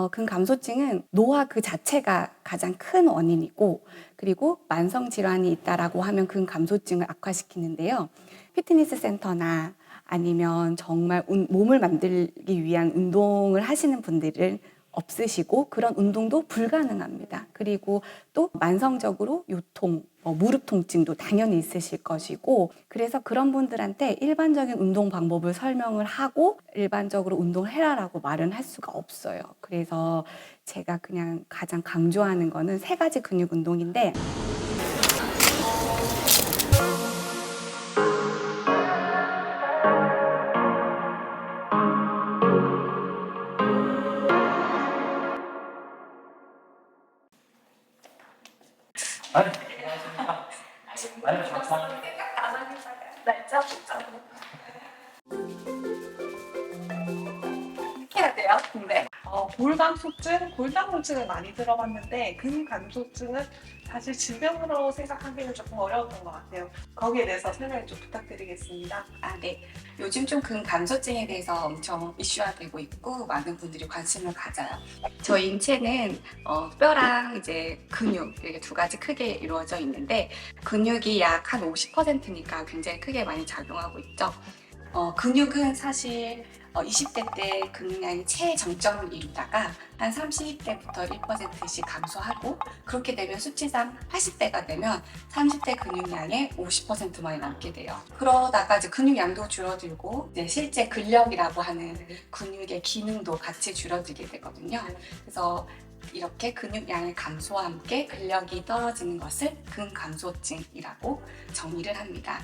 근감소증은 노화 그 자체가 가장 큰 원인이고, 그리고 만성 질환이 있다라고 하면 근감소증을 악화시키는데요. 피트니스 센터나 아니면 정말 몸을 만들기 위한 운동을 하시는 분들은 없으시고, 그런 운동도 불가능합니다. 그리고 또 만성적으로 요통, 무릎 통증도 당연히 있으실 것이고, 그래서 그런 분들한테 일반적인 운동 방법을 설명을 하고 일반적으로 운동을 해라라고 말은 할 수가 없어요. 그래서 제가 그냥 가장 강조하는 거는 3가지 근육 운동인데, 아니, 아니, 감사합니다. 해야 돼요? 네. 골다공증을 많이 들어봤는데 근감소증은 사실 질병으로 생각하기는 조금 어려웠던 것 같아요. 거기에 대해서 설명 좀 부탁드리겠습니다. 네. 요즘 좀 근감소증에 대해서 엄청 이슈화되고 있고 많은 분들이 관심을 가져요. 저희 인체는 뼈랑 이제 근육 이렇게 2가지 크게 이루어져 있는데, 근육이 약 한 50%니까 굉장히 크게 많이 작용하고 있죠. 근육은 사실 20대 때 근육량이 최정점을 이루다가 한 30대부터 1%씩 감소하고, 그렇게 되면 수치상 80대가 되면 30대 근육량의 50%만이 남게 돼요. 그러다가 이제 근육량도 줄어들고 이제 실제 근력이라고 하는 근육의 기능도 같이 줄어들게 되거든요. 그래서 이렇게 근육량의 감소와 함께 근력이 떨어지는 것을 근감소증이라고 정의를 합니다.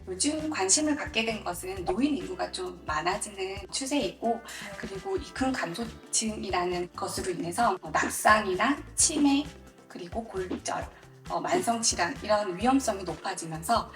요즘 관심을 갖게 된 것은 노인 인구가 좀 많아지는 추세이고, 그리고 이 근감소증이라는 것으로 인해서 낙상이나 치매, 그리고 골절, 만성질환 이런 위험성이 높아지면서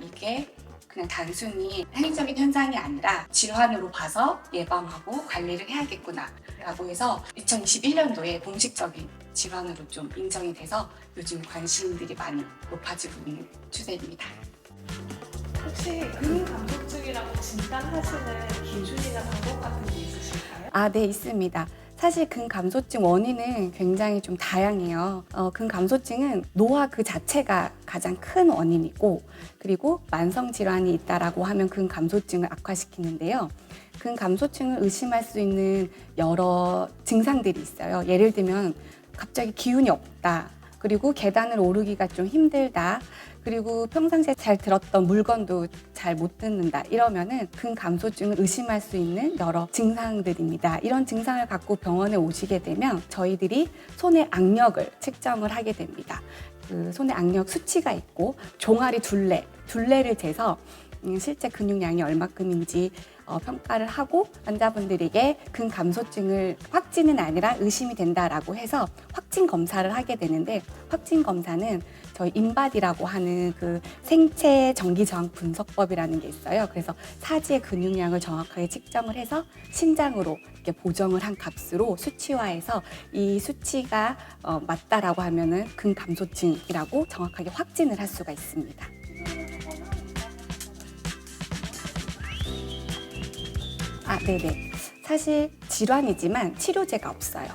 이게 그냥 단순히 생리적인 현상이 아니라 질환으로 봐서 예방하고 관리를 해야겠구나 라고 해서 2021년도에 공식적인 질환으로 좀 인정이 돼서 요즘 관심들이 많이 높아지고 있는 추세입니다. 혹시 근감소증이라고 진단하시는 기준이나 방법 같은 게 있으실까요? 네, 있습니다. 사실 근감소증 원인은 굉장히 좀 다양해요. 근감소증은 노화 그 자체가 가장 큰 원인이고, 그리고 만성 질환이 있다라고 하면 근감소증을 악화시키는데요. 근감소증을 의심할 수 있는 여러 증상들이 있어요. 예를 들면 갑자기 기운이 없다, 그리고 계단을 오르기가 좀 힘들다, 그리고 평상시에 잘 들었던 물건도 잘 못 듣는다, 이러면은 근감소증을 의심할 수 있는 여러 증상들입니다. 이런 증상을 갖고 병원에 오시게 되면 저희들이 손의 악력을 측정을 하게 됩니다. 그 손의 악력 수치가 있고, 종아리 둘레를 재서 실제 근육량이 얼마큼인지 평가를 하고, 환자분들에게 근감소증을 확진은 아니라 의심이 된다라고 해서 확진 검사를 하게 되는데, 확진 검사는 저희 인바디라고 하는 그 생체 전기 저항 분석법이라는 게 있어요. 그래서 사지의 근육량을 정확하게 측정을 해서 신장으로 이렇게 보정을 한 값으로 수치화해서 이 수치가 맞다라고 하면은 근감소증이라고 정확하게 확진을 할 수가 있습니다. 네네. 사실 질환이지만 치료제가 없어요.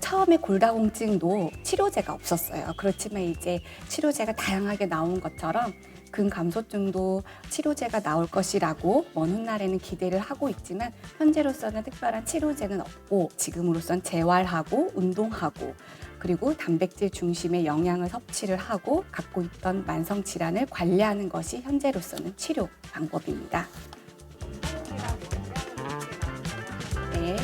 처음에 골다공증도 치료제가 없었어요. 그렇지만 이제 치료제가 다양하게 나온 것처럼 근감소증도 치료제가 나올 것이라고 먼 훗날에는 기대를 하고 있지만, 현재로서는 특별한 치료제는 없고, 지금으로선 재활하고 운동하고, 그리고 단백질 중심의 영양을 섭취를 하고 갖고 있던 만성 질환을 관리하는 것이 현재로서는 치료 방법입니다. 네.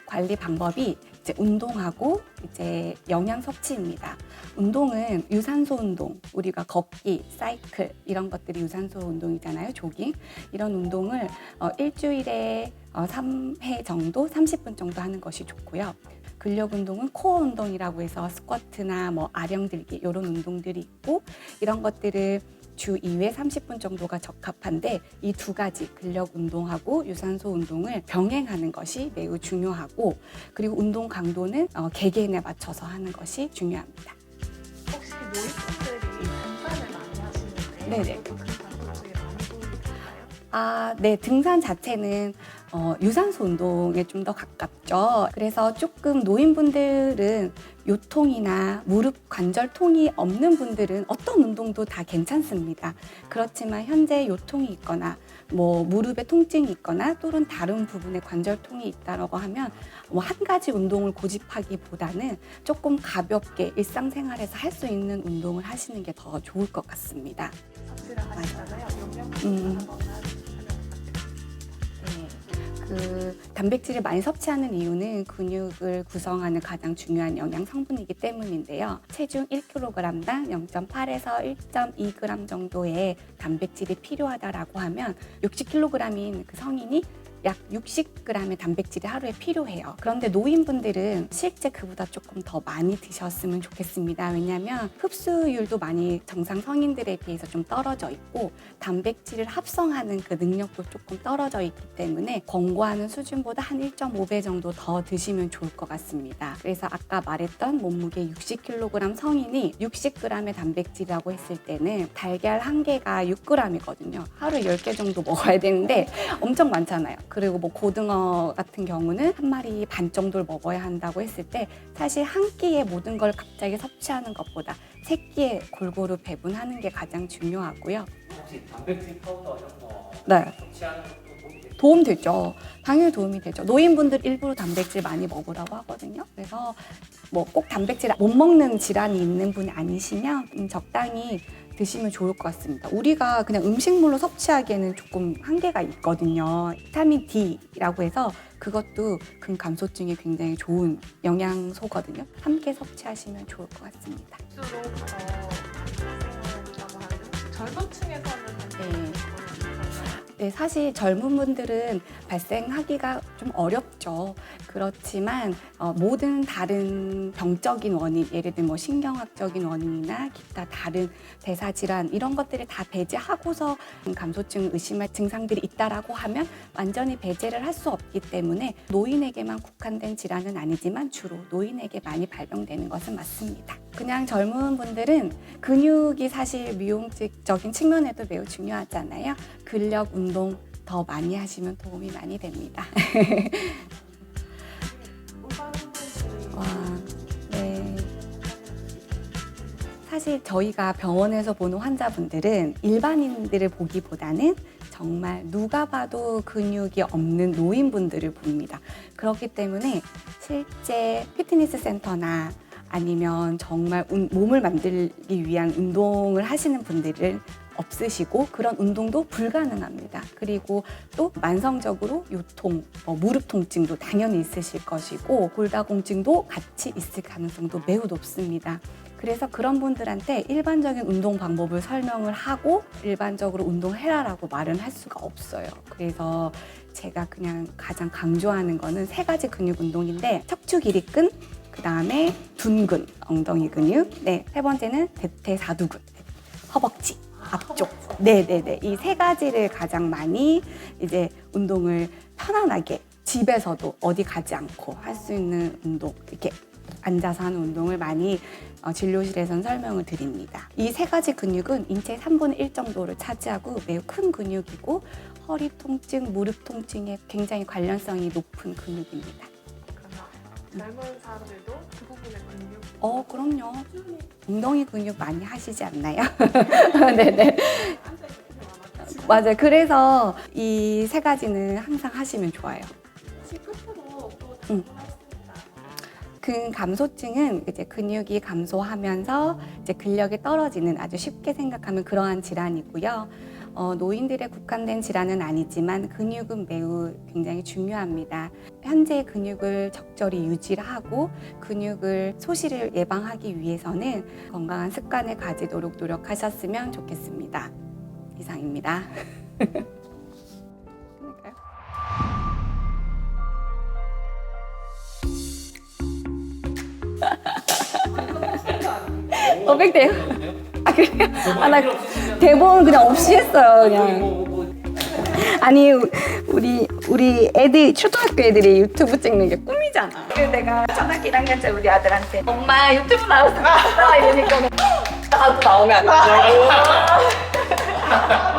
관리 방법이 이제 운동하고 이제 영양 섭취입니다. 운동은 유산소 운동, 우리가 걷기, 사이클 이런 것들이 유산소 운동이잖아요. 조깅. 이런 운동을 일주일에 3회 정도, 30분 정도 하는 것이 좋고요. 근력 운동은 코어 운동이라고 해서 스쿼트나 아령 들기 이런 운동들이 있고, 이런 것들을 주 2회 30분 정도가 적합한데, 이 2가지 근력 운동하고 유산소 운동을 병행하는 것이 매우 중요하고, 그리고 운동 강도는 개개인에 맞춰서 하는 것이 중요합니다. 혹시 노인분들이 등산을 많이 하시는데 네네. 근감소증에 많이 도움이 될까요? 네, 등산 자체는 유산소 운동에 좀 더 가깝죠. 그래서 조금 노인분들은 요통이나 무릎 관절통이 없는 분들은 어떤 운동도 다 괜찮습니다. 그렇지만 현재 요통이 있거나 뭐 무릎에 통증이 있거나 또는 다른 부분에 관절통이 있다라고 하면 뭐 한 가지 운동을 고집하기보다는 조금 가볍게 일상생활에서 할 수 있는 운동을 하시는 게 더 좋을 것 같습니다. 섭취를 하시잖아요. 용량 음. 하거나 그 단백질을 많이 섭취하는 이유는 근육을 구성하는 가장 중요한 영양 성분이기 때문인데요. 체중 1kg당 0.8에서 1.2g 정도의 단백질이 필요하다라고 하면 60kg인 그 성인이 약 60g의 단백질이 하루에 필요해요. 그런데 노인분들은 실제 그보다 조금 더 많이 드셨으면 좋겠습니다. 왜냐하면 흡수율도 많이 정상 성인들에 비해서 좀 떨어져 있고 단백질을 합성하는 그 능력도 조금 떨어져 있기 때문에 권고하는 수준보다 한 1.5배 정도 더 드시면 좋을 것 같습니다. 그래서 아까 말했던 몸무게 60kg 성인이 60g의 단백질이라고 했을 때는 달걀 한 개가 6g이거든요. 하루에 10개 정도 먹어야 되는데 엄청 많잖아요. 그리고 뭐 고등어 같은 경우는 한 마리 반 정도를 먹어야 한다고 했을 때 사실 한 끼에 모든 걸 갑자기 섭취하는 것보다 세 끼에 골고루 배분하는 게 가장 중요하고요. 혹시 단백질 파우더 이런 거 네. 섭취하는 것도 도움이 될까요? 도움 되죠. 당연히 도움이 되죠. 노인분들 일부러 단백질 많이 먹으라고 하거든요. 그래서 뭐 꼭 단백질 못 먹는 질환이 있는 분이 아니시면 적당히 드시면 좋을 것 같습니다. 우리가 그냥 음식물로 섭취하기에는 조금 한계가 있거든요. 비타민 D라고 해서 그것도 근감소증에 굉장히 좋은 영양소거든요. 함께 섭취하시면 좋을 것 같습니다. 수로 발생한다고 하는 젊은 층에서는 네. 네, 사실 젊은 분들은 발생하기가 좀 어렵죠. 그렇지만 모든 다른 병적인 원인, 예를 들면 뭐 신경학적인 원인이나 기타 다른 대사질환 이런 것들을 다 배제하고서 감소증 의심할 증상들이 있다라고 하면 완전히 배제를 할 수 없기 때문에 노인에게만 국한된 질환은 아니지만 주로 노인에게 많이 발병되는 것은 맞습니다. 그냥 젊은 분들은 근육이 사실 미용적인 측면에도 매우 중요하잖아요. 근력 운동 더 많이 하시면 도움이 많이 됩니다. 와, 네. 사실 저희가 병원에서 보는 환자분들은 일반인들을 보기보다는 정말 누가 봐도 근육이 없는 노인분들을 봅니다. 그렇기 때문에 실제 피트니스 센터나 아니면 정말 몸을 만들기 위한 운동을 하시는 분들은 없으시고 그런 운동도 불가능합니다. 그리고 또 만성적으로 요통, 무릎 통증도 당연히 있으실 것이고 골다공증도 같이 있을 가능성도 매우 높습니다. 그래서 그런 분들한테 일반적인 운동 방법을 설명을 하고 일반적으로 운동해라라고 말은 할 수가 없어요. 그래서 제가 그냥 가장 강조하는 거는 3가지 근육 운동인데 척추 길이근, 그 다음에 둔근, 엉덩이 근육, 네, 3번째는 대퇴사두근, 허벅지, 앞쪽. 네네네. 이 3가지를 가장 많이 이제 운동을 편안하게 집에서도 어디 가지 않고 할 수 있는 운동, 이렇게 앉아서 하는 운동을 많이 진료실에서는 설명을 드립니다. 이 3가지 근육은 인체의 3분의 1 정도를 차지하고 매우 큰 근육이고 허리 통증, 무릎 통증에 굉장히 관련성이 높은 근육입니다. 젊은 사람들도 그 부분의 근육 그럼요. 엉덩이 근육 많이 하시지 않나요? 네네. 맞아요. 그래서 이 3가지는 항상 하시면 좋아요. 끝으로 또 근감소증은 이제 근육이 감소하면서 이제 근력이 떨어지는 아주 쉽게 생각하면 그러한 질환이고요. 노인들에 국한된 질환은 아니지만 근육은 매우 굉장히 중요합니다. 현재 근육을 적절히 유지를 하고 근육을 소실을 예방하기 위해서는 건강한 습관을 가지도록 노력하셨으면 좋겠습니다. 이상입니다. 백대요. 아 그래요? 나 대본 그냥 없이 했어요. 그냥. 아니 우리 애들 초등학교 애들이 유튜브 찍는 게 꿈이잖아. 그래서 내가 초등학교 1학년 때 우리 아들한테 엄마 유튜브 나왔어 이러니까 나도 나오면 안 되냐고.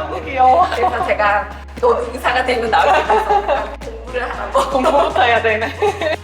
너무 귀여워. 그래서 제가 너 의사가 되면 나올 수 있어. 공부를 하라고. 공부부터 해야 되네.